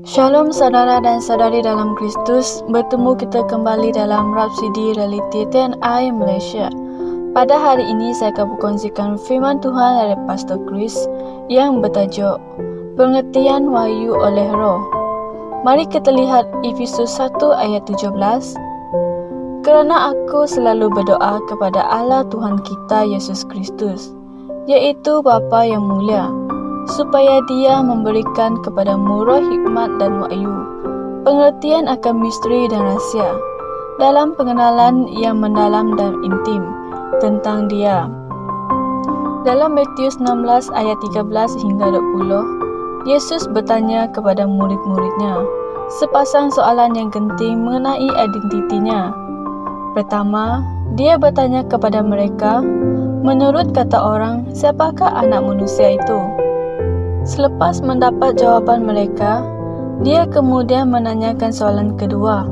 Shalom saudara dan saudari dalam Kristus, bertemu kita kembali dalam Rhapsody Reality TNI Malaysia. Pada hari ini saya akan berkongsikan firman Tuhan dari Pastor Chris yang bertajuk Pengertian Wahyu oleh Roh. Mari kita lihat Efesus 1 ayat 17. Kerana aku selalu berdoa kepada Allah Tuhan kita Yesus Kristus, iaitu Bapa yang mulia, supaya Dia memberikan kepadamu roh hikmat dan wahyu, pengertian akan misteri dan rahsia, dalam pengenalan yang mendalam dan intim tentang Dia. Dalam Matius 16 ayat 13 hingga 20, Yesus bertanya kepada murid-muridnya sepasang soalan yang penting mengenai identitinya. Pertama, Dia bertanya kepada mereka, menurut kata orang, siapakah anak manusia itu? Selepas mendapat jawaban mereka, Dia kemudian menanyakan soalan kedua.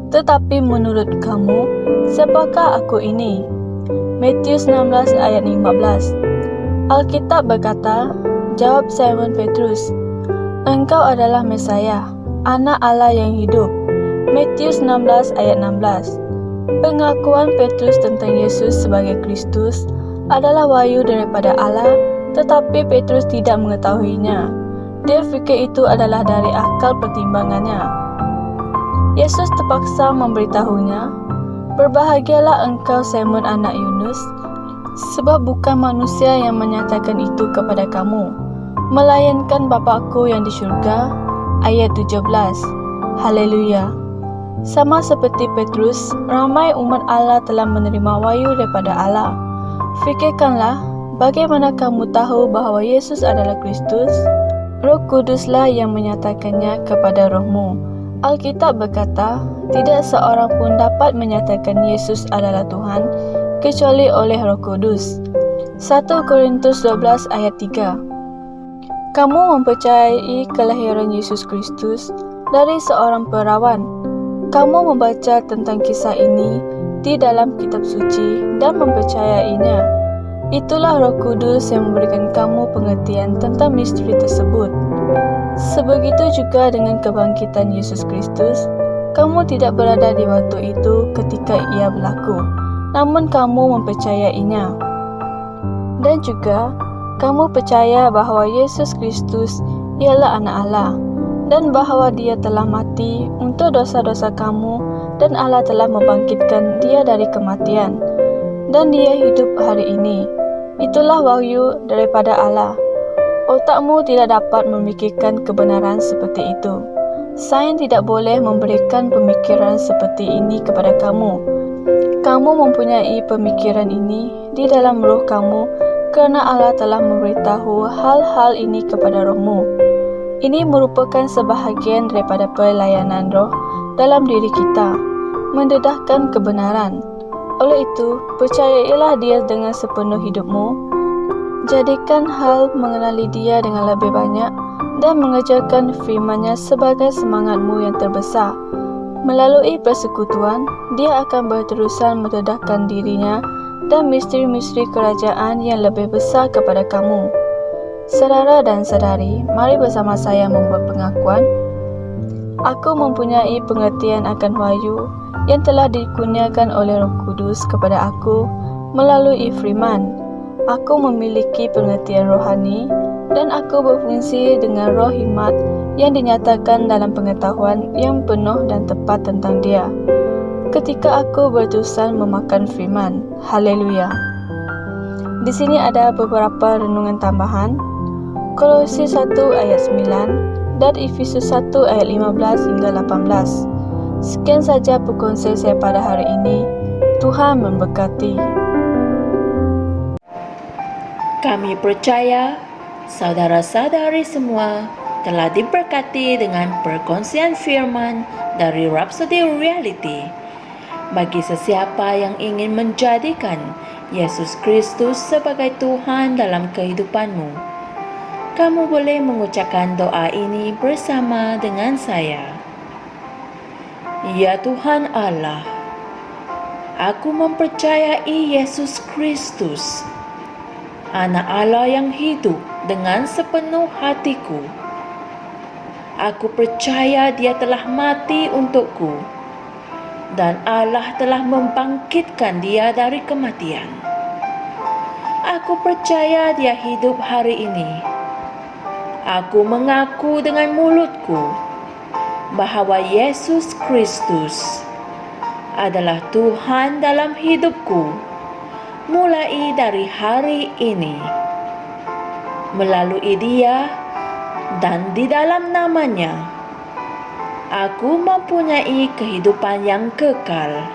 Tetapi menurut kamu, siapakah aku ini? Matius 16 ayat 15. Alkitab berkata, jawab Simon Petrus, engkau adalah Mesaya, anak Allah yang hidup. Matius 16 ayat 16. Pengakuan Petrus tentang Yesus sebagai Kristus adalah wahyu daripada Allah, tetapi Petrus tidak mengetahuinya. Dia fikir itu adalah dari akal pertimbangannya. Yesus terpaksa memberitahunya, berbahagialah engkau Simon anak Yunus, sebab bukan manusia yang menyatakan itu kepada kamu, melainkan Bapa-Ku yang di syurga. Ayat 17. Haleluya. Sama seperti Petrus, ramai umat Allah telah menerima wahyu daripada Allah. Fikirkanlah, bagaimana kamu tahu bahawa Yesus adalah Kristus? Roh Kuduslah yang menyatakannya kepada rohmu. Alkitab berkata, tidak seorang pun dapat menyatakan Yesus adalah Tuhan, kecuali oleh Roh Kudus. 1 Korintus 12 ayat 3. Kamu mempercayai kelahiran Yesus Kristus dari seorang perawan. Kamu membaca tentang kisah ini di dalam kitab suci dan mempercayainya. Itulah Roh Kudus yang memberikan kamu pengertian tentang misteri tersebut. Sebegitu juga dengan kebangkitan Yesus Kristus, kamu tidak berada di waktu itu ketika ia berlaku, namun kamu mempercayainya. Dan juga, kamu percaya bahawa Yesus Kristus ialah anak Allah, dan bahawa Dia telah mati untuk dosa-dosa kamu, dan Allah telah membangkitkan Dia dari kematian, dan Dia hidup hari ini. Itulah wahyu daripada Allah. Otakmu tidak dapat memikirkan kebenaran seperti itu. Sains tidak boleh memberikan pemikiran seperti ini kepada kamu. Kamu mempunyai pemikiran ini di dalam roh kamu kerana Allah telah memberitahu hal-hal ini kepada rohmu. Ini merupakan sebahagian daripada pelayanan roh dalam diri kita, mendedahkan kebenaran. Oleh itu, percayailah Dia dengan sepenuh hidupmu. Jadikan hal mengenali Dia dengan lebih banyak dan mengerjakan firman-Nya sebagai semangatmu yang terbesar. Melalui persekutuan, Dia akan berterusan mendedahkan dirinya dan misteri-misteri kerajaan yang lebih besar kepada kamu. Saudara dan saudari, mari bersama saya membuat pengakuan. Aku mempunyai pengertian akan wahyu yang telah dikurniakan oleh Roh Kudus kepada aku melalui firman. Aku memiliki pengertian rohani dan aku berfungsi dengan roh hikmat yang dinyatakan dalam pengetahuan yang penuh dan tepat tentang Dia. Ketika aku berterusan memakan firman. Haleluya. Di sini ada beberapa renungan tambahan. Kolose 1 ayat 9 dan Efesus 1 ayat 15 hingga 18. Sekian saja perkongsian saya pada hari ini. Tuhan memberkati. Kami percaya saudara-saudari semua telah diberkati dengan perkongsian firman dari Rhapsody Reality. Bagi sesiapa yang ingin menjadikan Yesus Kristus sebagai Tuhan dalam kehidupanmu, kamu boleh mengucapkan doa ini bersama dengan saya. Ya Tuhan Allah, aku mempercayai Yesus Kristus, Anak Allah yang hidup dengan sepenuh hatiku. Aku percaya Dia telah mati untukku dan Allah telah membangkitkan Dia dari kematian. Aku percaya Dia hidup hari ini. Aku mengaku dengan mulutku bahwa Yesus Kristus adalah Tuhan dalam hidupku mulai dari hari ini. Melalui Dia dan di dalam nama-Nya, aku mempunyai kehidupan yang kekal.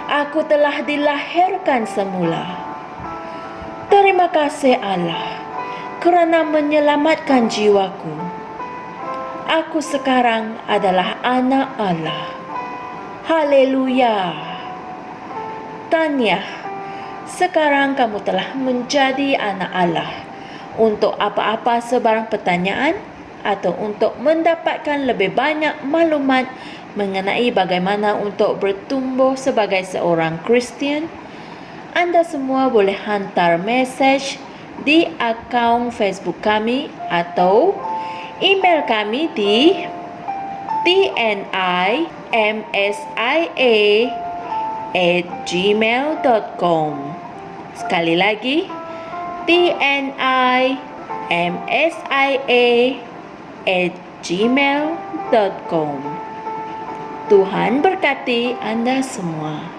Aku telah dilahirkan semula. Terima kasih Allah kerana menyelamatkan jiwaku. Aku sekarang adalah anak Allah. Haleluya. Tahniah, sekarang kamu telah menjadi anak Allah. Untuk apa-apa sebarang pertanyaan atau untuk mendapatkan lebih banyak maklumat mengenai bagaimana untuk bertumbuh sebagai seorang Kristian, Anda semua boleh hantar mesej di akaun Facebook kami atau email kami di tnimsia@gmail.com. Sekali lagi, tnimsia@gmail.com. Tuhan berkati Anda semua.